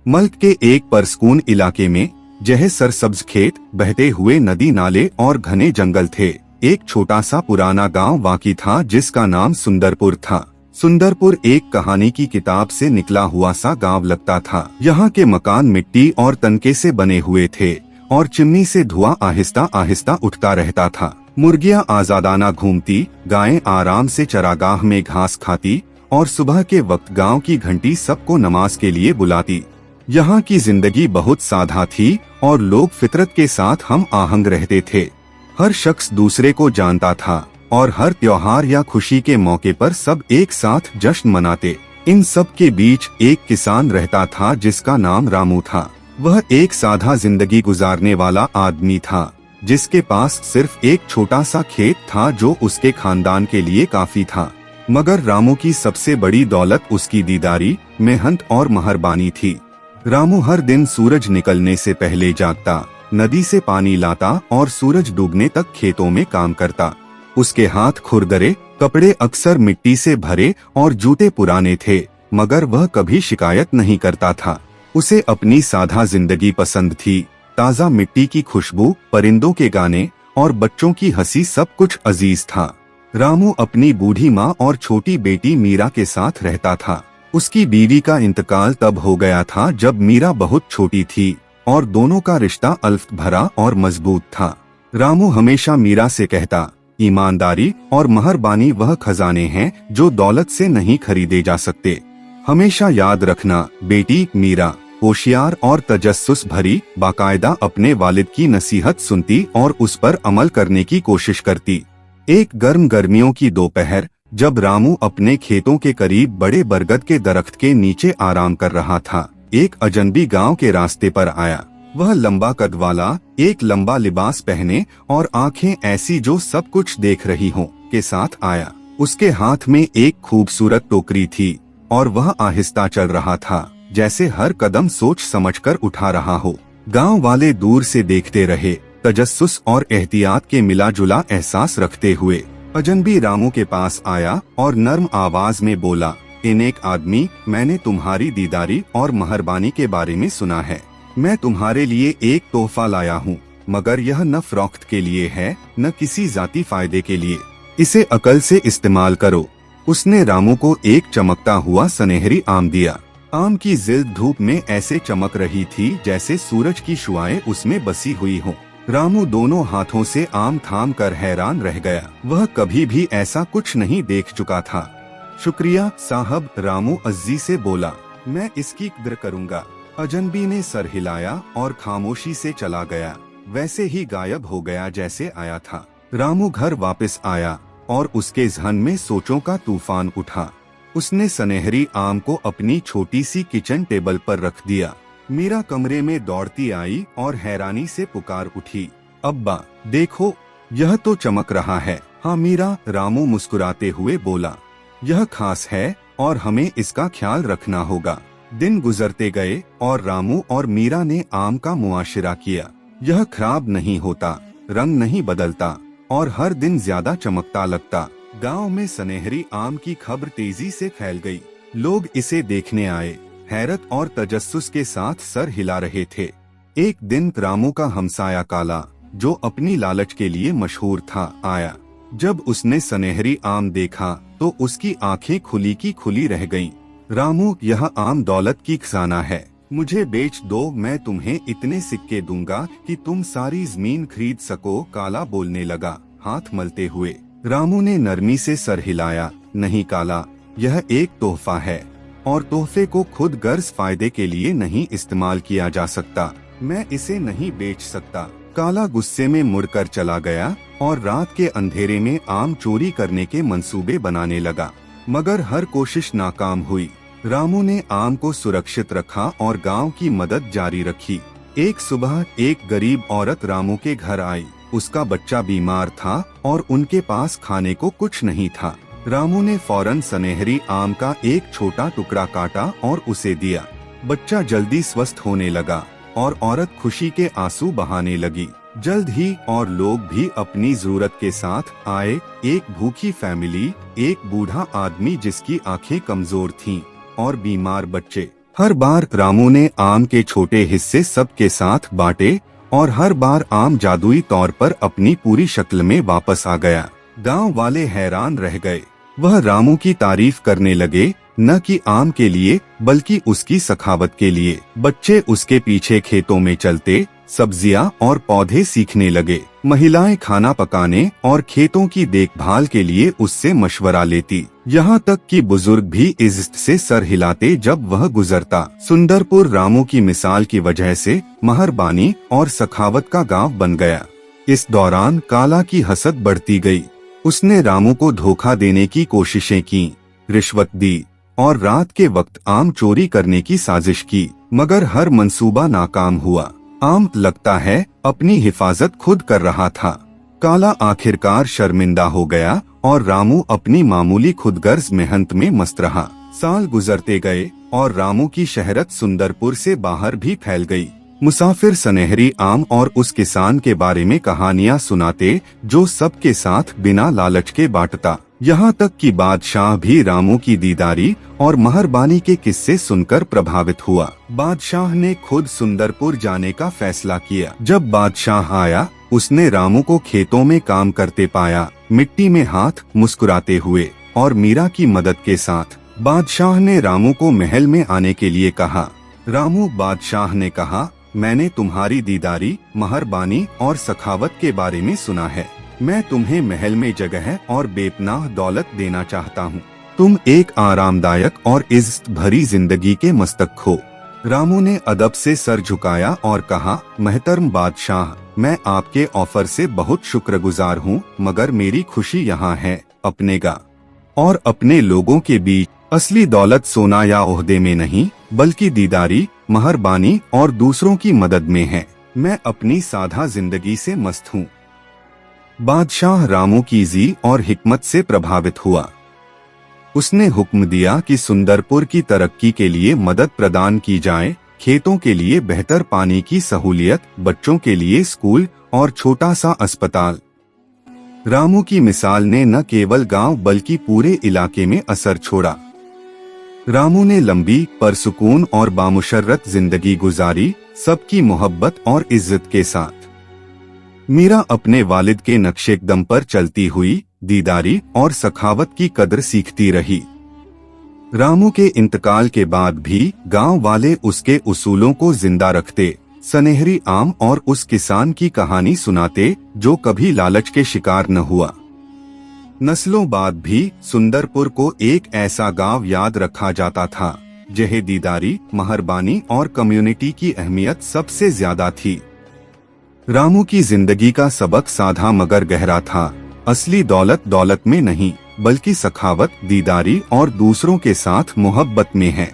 मल्क के एक परसकून इलाके में जह सरसब्ज खेत, बहते हुए नदी नाले और घने जंगल थे। एक छोटा सा पुराना गांव वाकी था जिसका नाम सुंदरपुर था। सुंदरपुर एक कहानी की किताब से निकला हुआ सा गांव लगता था। यहाँ के मकान मिट्टी और तनके से बने हुए थे और चिमनी से धुआं आहिस्ता आहिस्ता उठता रहता था। मुर्गियाँ आजादाना घूमती, गायें आराम से चरागाह में घास खाती और सुबह के वक्त गांव की घंटी सबको नमाज के लिए बुलाती। यहाँ की जिंदगी बहुत सादा थी और लोग फितरत के साथ हम आहंग रहते थे। हर शख्स दूसरे को जानता था और हर त्योहार या खुशी के मौके पर सब एक साथ जश्न मनाते। इन सब के बीच एक किसान रहता था जिसका नाम रामू था। वह एक सादा जिंदगी गुजारने वाला आदमी था जिसके पास सिर्फ एक छोटा सा खेत था जो उसके खानदान के लिए काफी था। मगर रामू की सबसे बड़ी दौलत उसकी दीदारी, मेहनत और मेहरबानी थी। रामू हर दिन सूरज निकलने से पहले जागता, नदी से पानी लाता और सूरज डूबने तक खेतों में काम करता। उसके हाथ खुरदरे, कपड़े अक्सर मिट्टी से भरे और जूते पुराने थे, मगर वह कभी शिकायत नहीं करता था। उसे अपनी सादा जिंदगी पसंद थी। ताज़ा मिट्टी की खुशबू, परिंदों के गाने और बच्चों की हंसी सब कुछ अजीज था। रामू अपनी बूढ़ी माँ और छोटी बेटी मीरा के साथ रहता था। उसकी बीवी का इंतकाल तब हो गया था जब मीरा बहुत छोटी थी और दोनों का रिश्ता अल्फ भरा और मजबूत था। रामू हमेशा मीरा से कहता, ईमानदारी और मेहरबानी वह खजाने हैं जो दौलत से नहीं खरीदे जा सकते। हमेशा याद रखना बेटी, मीरा होशियार और तजस्सुस भरी, बाकायदा अपने वालिद की नसीहत सुनती और उस पर अमल करने की कोशिश करती। एक गर्मियों की दोपहर जब रामू अपने खेतों के करीब बड़े बरगद के दरख्त के नीचे आराम कर रहा था, एक अजनबी गांव के रास्ते पर आया। वह लंबा कद वाला, एक लंबा लिबास पहने और आंखें ऐसी जो सब कुछ देख रही हों के साथ आया। उसके हाथ में एक खूबसूरत टोकरी थी और वह आहिस्ता चल रहा था, जैसे हर कदम सोच समझकर उठा रहा हो। गांव वाले दूर से देखते रहे, तजस्सुस और एहतियात के मिला जुला एहसास रखते हुए। अजनबी रामू के पास आया और नर्म आवाज में बोला, नेक आदमी, मैंने तुम्हारी दीदारी और मेहरबानी के बारे में सुना है। मैं तुम्हारे लिए एक तोहफा लाया हूँ, मगर यह न फरोख्त के लिए है न किसी जाती फायदे के लिए। इसे अकल से इस्तेमाल करो। उसने रामू को एक चमकता हुआ सुनहरी आम दिया। आम की जिल्द धूप में ऐसे चमक रही थी जैसे सूरज की शुआएं उसमें बसी हुई हों। रामू दोनों हाथों से आम थाम कर हैरान रह गया। वह कभी भी ऐसा कुछ नहीं देख चुका था। शुक्रिया साहब, रामू अज्जी से बोला, मैं इसकी कदर करूँगा। अजनबी ने सर हिलाया और खामोशी से चला गया, वैसे ही गायब हो गया जैसे आया था। रामू घर वापस आया और उसके ज़हन में सोचों का तूफान उठा। उसने सुनहरी आम को अपनी छोटी सी किचन टेबल पर रख दिया। मीरा कमरे में दौड़ती आई और हैरानी से पुकार उठी, अब्बा देखो, यह तो चमक रहा है। हाँ मीरा, रामू मुस्कुराते हुए बोला, यह खास है और हमें इसका ख्याल रखना होगा। दिन गुजरते गए और रामू और मीरा ने आम का मुआशरा किया। यह खराब नहीं होता, रंग नहीं बदलता और हर दिन ज्यादा चमकता लगता। गांव में सुनहरी आम की खबर तेजी से फैल गई। लोग इसे देखने आए, हैरत और तजस्सुस के साथ सर हिला रहे थे। एक दिन रामू का हमसाया काला, जो अपनी लालच के लिए मशहूर था, आया। जब उसने सुनहरी आम देखा तो उसकी आंखें खुली की खुली रह गईं। रामू, यह आम दौलत की खजाना है, मुझे बेच दो, मैं तुम्हें इतने सिक्के दूंगा कि तुम सारी जमीन खरीद सको। काला बोलने लगा, हाथ मलते हुए। रामू ने नरमी से सर हिलाया, नहीं काला, यह एक तोहफा है और तोहफे को खुद गर्ज फायदे के लिए नहीं इस्तेमाल किया जा सकता। मैं इसे नहीं बेच सकता। काला गुस्से में मुड़कर चला गया और रात के अंधेरे में आम चोरी करने के मंसूबे बनाने लगा, मगर हर कोशिश नाकाम हुई। रामू ने आम को सुरक्षित रखा और गांव की मदद जारी रखी। एक सुबह एक गरीब औरत रामू के घर आई। उसका बच्चा बीमार था और उनके पास खाने को कुछ नहीं था। रामू ने फौरन सुनहरी आम का एक छोटा टुकड़ा काटा और उसे दिया। बच्चा जल्दी स्वस्थ होने लगा और औरत खुशी के आंसू बहाने लगी। जल्द ही और लोग भी अपनी जरूरत के साथ आए। एक भूखी फैमिली, एक बूढ़ा आदमी जिसकी आंखें कमजोर थीं और बीमार बच्चे। हर बार रामू ने आम के छोटे हिस्से सबके साथ बांटे और हर बार आम जादुई तौर पर अपनी पूरी शक्ल में वापस आ गया। गांव वाले हैरान रह गए। वह रामू की तारीफ करने लगे, न कि आम के लिए बल्कि उसकी सखावत के लिए। बच्चे उसके पीछे खेतों में चलते, सब्जियां और पौधे सीखने लगे। महिलाएं खाना पकाने और खेतों की देखभाल के लिए उससे मशवरा लेती। यहाँ तक कि बुजुर्ग भी इज्जत से सर हिलाते जब वह गुजरता। सुंदरपुर रामू की मिसाल की वजह से मेहरबानी और सखावत का गांव बन गया। इस दौरान काला की हसद बढ़ती गई। उसने रामू को धोखा देने की कोशिशें की, रिश्वत दी और रात के वक्त आम चोरी करने की साजिश की, मगर हर मंसूबा नाकाम हुआ। आम लगता है अपनी हिफाजत खुद कर रहा था। काला आखिरकार शर्मिंदा हो गया और रामू अपनी मामूली खुदगर्ज मेहनत में मस्त रहा। साल गुजरते गए और रामू की शहरत सुंदरपुर से बाहर भी फैल गई। मुसाफिर सनहरी आम और उस किसान के बारे में कहानियां सुनाते जो सबके साथ बिना लालच के बांटता। यहाँ तक कि बादशाह भी रामू की दीदारी और मेहरबानी के किस्से सुनकर प्रभावित हुआ। बादशाह ने खुद सुंदरपुर जाने का फैसला किया। जब बादशाह आया, उसने रामू को खेतों में काम करते पाया, मिट्टी में हाथ मुस्कुराते हुए और मीरा की मदद के साथ। बादशाह ने रामू को महल में आने के लिए कहा। रामू बादशाह ने कहा, मैंने तुम्हारी दीदारी, मेहरबानी और सखावत के बारे में सुना है। मैं तुम्हें महल में जगह और बेपनाह दौलत देना चाहता हूँ। तुम एक आरामदायक और इज्जत भरी जिंदगी के मस्तक हो। रामू ने अदब से सर झुकाया और कहा, महतरम बादशाह, मैं आपके ऑफर से बहुत शुक्रगुजार हूँ, मगर मेरी खुशी यहाँ है अपने गांव और अपने लोगों के बीच। असली दौलत सोना या ओहदे में नहीं, बल्कि दीदारी, मेहरबानी और दूसरों की मदद में है। मैं अपनी सादा जिंदगी से मस्त हूँ। बादशाह रामू की जी और हिकमत से प्रभावित हुआ। उसने हुक्म दिया कि सुंदरपुर की तरक्की के लिए मदद प्रदान की जाए। खेतों के लिए बेहतर पानी की सहूलियत, बच्चों के लिए स्कूल और छोटा सा अस्पताल। रामू की मिसाल ने न केवल गांव बल्कि पूरे इलाके में असर छोड़ा। रामू ने लंबी, परसुकून और बामुशर्रत जिंदगी गुजारी, सबकी मोहब्बत और इज्जत के साथ। मीरा अपने वालिद के नक्शे कदम पर चलती हुई दीदारी और सखावत की कदर सीखती रही। रामू के इंतकाल के बाद भी गांव वाले उसके उसूलों को जिंदा रखते, सनहरी आम और उस किसान की कहानी सुनाते जो कभी लालच के शिकार न हुआ। नस्लों बाद भी सुंदरपुर को एक ऐसा गांव याद रखा जाता था जहाँ दीदारी, मेहरबानी और कम्युनिटी की अहमियत सबसे ज्यादा थी। रामू की जिंदगी का सबक साधा मगर गहरा था। असली दौलत दौलत में नहीं, बल्कि सखावत, दीदारी और दूसरों के साथ मोहब्बत में है।